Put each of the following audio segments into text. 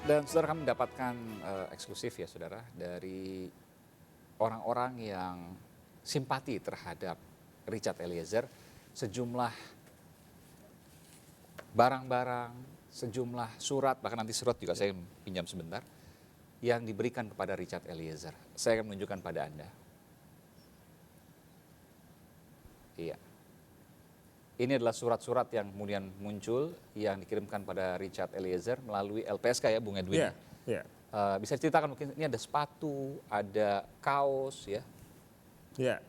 Dan saudara, kami mendapatkan eksklusif ya saudara dari orang-orang yang simpati terhadap Richard Eliezer, sejumlah barang-barang, sejumlah surat, bahkan nanti surat juga saya pinjam sebentar, yang diberikan kepada Richard Eliezer. Saya akan menunjukkan pada Anda. Iya. Ini adalah surat-surat yang kemudian muncul yang dikirimkan pada Richard Eliezer melalui LPSK ya Bung Edwin. Iya. Bisa diceritakan mungkin ini ada sepatu, ada kaos ya. Ya,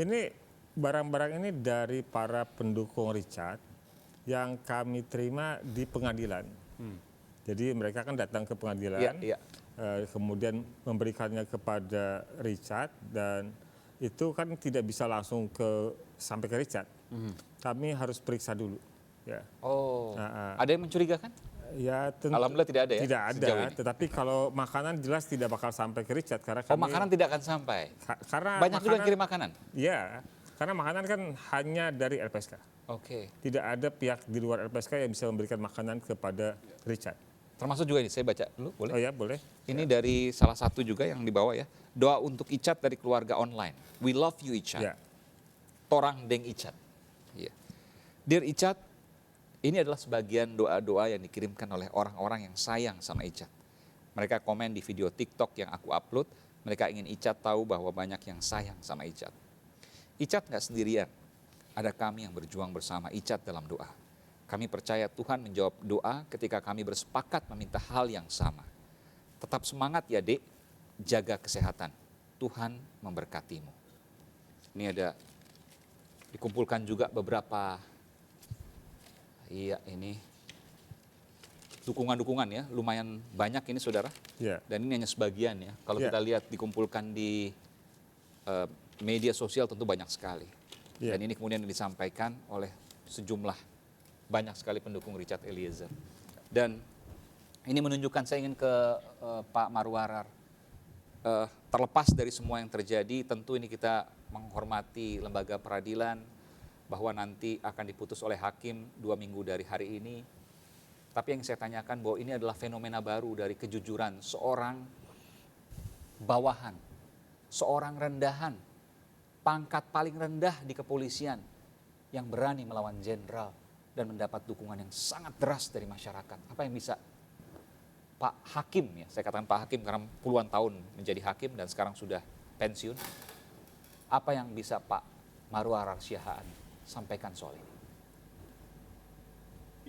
ini barang-barang ini dari para pendukung Richard yang kami terima di pengadilan. Jadi mereka kan datang ke pengadilan, kemudian memberikannya kepada Richard dan itu kan tidak bisa langsung sampai ke Richard. Kami harus periksa dulu. Ya. Oh, ada yang mencurigakan? Ya, tentu, alhamdulillah tidak ada ya. Tidak ada, tetapi kalau makanan jelas tidak bakal sampai ke Richard karena makanan tidak akan sampai. Karena banyak juga yang kirim makanan. Iya, karena makanan kan hanya dari LPSK. Oke. Tidak ada pihak di luar LPSK yang bisa memberikan makanan kepada Richard. Termasuk juga ini, saya baca dulu, boleh? Oh ya, boleh. Ini dari salah satu juga yang dibawa ya. Doa untuk Icat dari keluarga online. We love you Icat. Ya. Torang deng Icat. Ya. Dear Icat, ini adalah sebagian doa-doa yang dikirimkan oleh orang-orang yang sayang sama Icat. Mereka komen di video TikTok yang aku upload, mereka ingin Icat tahu bahwa banyak yang sayang sama Icat. Icat nggak sendirian, ada kami yang berjuang bersama Icat dalam doa. Kami percaya Tuhan menjawab doa ketika kami bersepakat meminta hal yang sama. Tetap semangat ya dek, jaga kesehatan, Tuhan memberkatimu. Ini ada dikumpulkan juga beberapa, iya ini dukungan-dukungan ya, lumayan banyak ini saudara. Ya. Dan ini hanya sebagian ya, kalau Ya. kita lihat dikumpulkan di media sosial tentu banyak sekali. Ya. Dan ini kemudian disampaikan oleh sejumlah banyak sekali pendukung Richard Eliezer. Dan ini menunjukkan, saya ingin ke Pak Marwarar. Terlepas dari semua yang terjadi, tentu ini kita menghormati lembaga peradilan, bahwa nanti akan diputus oleh hakim 2 minggu dari hari ini. Tapi yang saya tanyakan bahwa ini adalah fenomena baru dari kejujuran seorang bawahan, seorang rendahan, pangkat paling rendah di kepolisian yang berani melawan jenderal dan mendapat dukungan yang sangat deras dari masyarakat. Apa yang bisa Pak Hakim, ya saya katakan Pak Hakim karena puluhan tahun menjadi hakim dan sekarang sudah pensiun, apa yang bisa Pak Marwarar Siahaan sampaikan soal ini?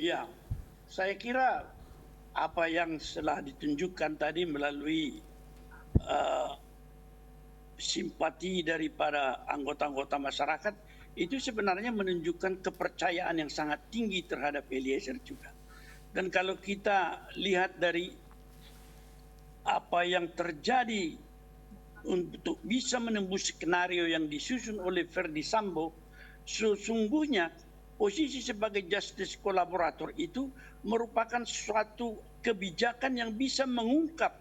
Ya, saya kira apa yang telah ditunjukkan tadi melalui simpati daripada anggota-anggota masyarakat itu sebenarnya menunjukkan kepercayaan yang sangat tinggi terhadap Eliezer juga. Dan kalau kita lihat dari apa yang terjadi untuk bisa menembus skenario yang disusun oleh Verdi Sambo, sesungguhnya posisi sebagai justice kolaborator itu merupakan suatu kebijakan yang bisa mengungkap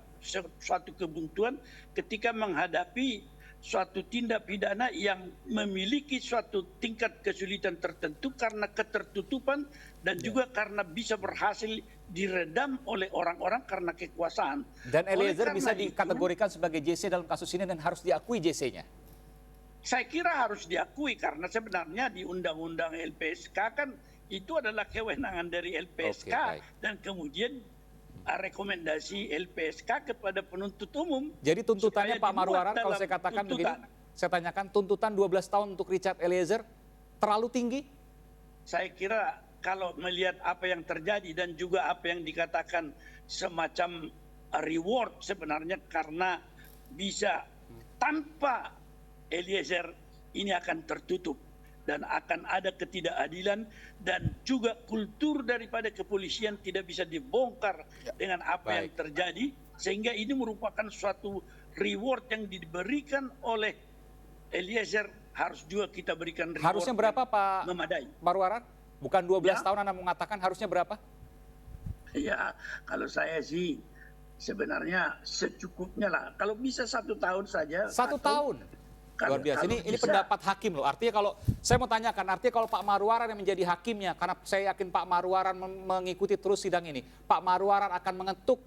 suatu kebuntuan ketika menghadapi suatu tindak pidana yang memiliki suatu tingkat kesulitan tertentu karena ketertutupan dan juga karena bisa berhasil diredam oleh orang-orang karena kekuasaan. Dan Eliezer bisa dikategorikan sebagai JC dalam kasus ini dan harus diakui JC-nya? Saya kira harus diakui karena sebenarnya di Undang-Undang LPSK kan itu adalah kewenangan dari LPSK. Oke, dan kemudian rekomendasi LPSK kepada penuntut umum. Jadi tuntutannya Pak Marwarar, kalau saya katakan begini, saya tanyakan, tuntutan 12 tahun untuk Richard Eliezer terlalu tinggi? Saya kira kalau melihat apa yang terjadi dan juga apa yang dikatakan semacam reward sebenarnya karena bisa tanpa Eliezer ini akan tertutup dan akan ada ketidakadilan dan juga kultur daripada kepolisian tidak bisa dibongkar dengan apa yang terjadi, sehingga ini merupakan suatu reward yang diberikan oleh Eliezer, harus juga kita berikan reward. Harusnya berapa Pak Marwarar? Bukan 12 tahun Anda mengatakan, harusnya berapa? Ya, kalau saya sih sebenarnya secukupnya lah, kalau bisa 1 tahun saja. 1 tahun? Luar biasa. Ini pendapat hakim loh. Artinya kalau saya mau tanyakan, artinya kalau Pak Marwarar yang menjadi hakimnya, karena saya yakin Pak Marwarar mengikuti terus sidang ini, Pak Marwarar akan mengetuk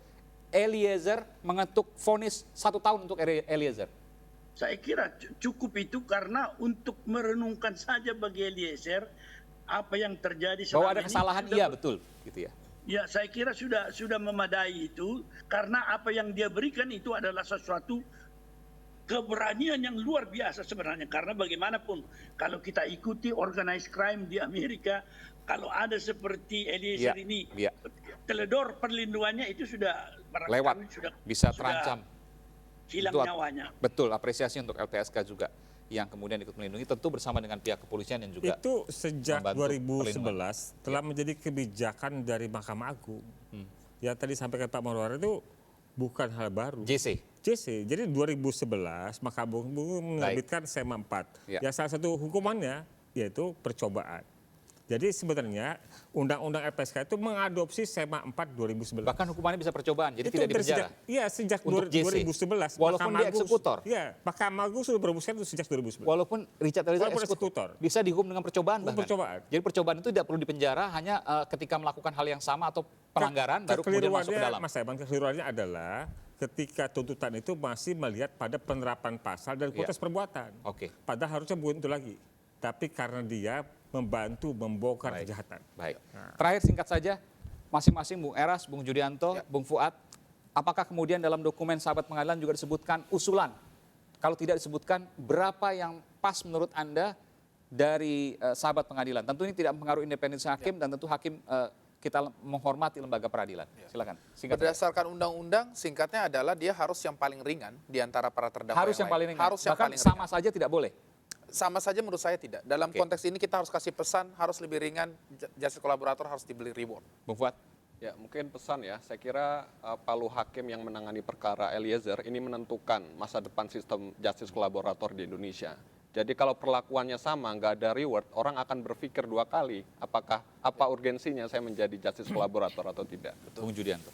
Eliezer mengetuk vonis 1 tahun untuk Eliezer? Saya kira cukup itu karena untuk merenungkan saja bagi Eliezer apa yang terjadi selama Bahwa ada kesalahan, ini, iya betul, gitu ya. Ya, saya kira sudah memadai itu karena apa yang dia berikan itu adalah sesuatu keberanian yang luar biasa sebenarnya, karena bagaimanapun kalau kita ikuti organized crime di Amerika, kalau ada seperti Eliezer ini teledor perlindungannya itu sudah lewat, bisa terancam, hilang nyawa. Betul, apresiasi untuk LPSK juga yang kemudian ikut melindungi, tentu bersama dengan pihak kepolisian yang juga itu sejak 2011 telah menjadi kebijakan dari Mahkamah Agung. Yang tadi sampaikan Pak Marwar itu bukan hal baru. JC. Jadi 2011 Mahkamah Agung menerbitkan SEMA 4. Yang salah satu hukumannya yaitu percobaan. Jadi sebenarnya Undang-Undang LPSK itu mengadopsi SEMA 4 2011. Bahkan hukumannya bisa percobaan, jadi tidak dipenjara. Iya, sejak untuk 2011. Walaupun dia eksekutor. Iya, Mahkamah Agung sudah merumuskan itu sejak 2011. Walaupun Richard Eliezer eksekutor. Bisa dihukum dengan percobaan bahkan. Jadi percobaan itu tidak perlu dipenjara, hanya ketika melakukan hal yang sama atau pelanggaran baru kemudian masuk ke dalam. Mas Evan, kekeliruannya adalah ketika tuntutan itu masih melihat pada penerapan pasal dan konteks perbuatan. Padahal harusnya bukan itu lagi. Tapi karena dia membantu membongkar kejahatan. Baik. Terakhir singkat saja, masing-masing Bung Eras, Bung Judianto, Bung Fuad, apakah kemudian dalam dokumen sahabat pengadilan juga disebutkan usulan? Kalau tidak disebutkan, berapa yang pas menurut Anda dari sahabat pengadilan? Tentu ini tidak mempengaruhi independensi hakim dan tentu hakim kita menghormati lembaga peradilan. Silakan. Berdasarkan undang-undang, singkatnya adalah dia harus yang paling ringan di antara para terdakwa harus yang paling ringan. Harus yang bahkan paling sama ringan. saja tidak boleh. Sama saja menurut saya tidak. Dalam konteks ini kita harus kasih pesan, harus lebih ringan, justice kolaborator harus dibeli reward. Bung Fuad? Ya, mungkin pesan ya, saya kira palu hakim yang menangani perkara Eliezer ini menentukan masa depan sistem justice kolaborator di Indonesia. Jadi kalau perlakuannya sama, nggak ada reward, orang akan berpikir 2 kali, apa urgensinya saya menjadi justice kolaborator atau tidak. Bung Judianto?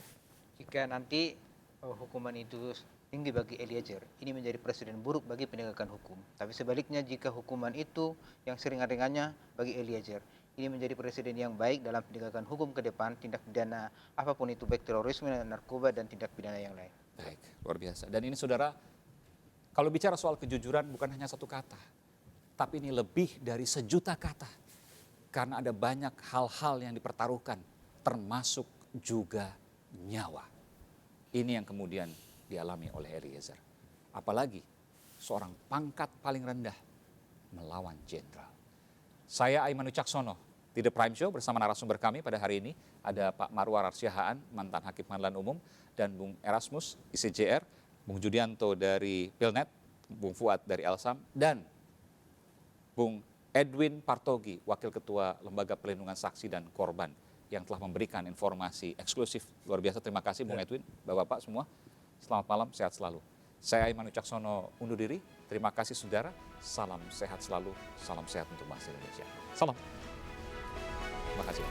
Jika nanti hukuman itu tinggi bagi Eliezer, ini menjadi presiden buruk bagi penegakan hukum. Tapi sebaliknya jika hukuman itu yang seringan-ringannya bagi Eliezer, ini menjadi presiden yang baik dalam penegakan hukum ke depan, tindak pidana apapun itu, baik terorisme, narkoba, dan tindak pidana yang lain. Baik, luar biasa. Dan ini saudara, kalau bicara soal kejujuran bukan hanya 1 kata, tapi ini lebih dari 1 juta kata. Karena ada banyak hal-hal yang dipertaruhkan, termasuk juga nyawa. Ini yang kemudian dialami oleh Eliezer. Apalagi seorang pangkat paling rendah melawan jenderal. Saya Aiman Wicaksono di The Prime Show bersama narasumber kami pada hari ini. Ada Pak Marwar Siahaan, mantan Hakim Pengadilan Umum, dan Bung Erasmus, ICJR, Bung Judianto dari Pilnet, Bung Fuad dari Elsam, dan Bung Edwin Partogi, Wakil Ketua Lembaga Perlindungan Saksi dan Korban, yang telah memberikan informasi eksklusif. Luar biasa, terima kasih Bung Edwin, Bapak-Bapak semua. Selamat malam, sehat selalu. Saya Aiman Wicaksono undur diri. Terima kasih saudara. Salam sehat selalu. Salam sehat untuk bangsa Indonesia. Salam. Terima kasih.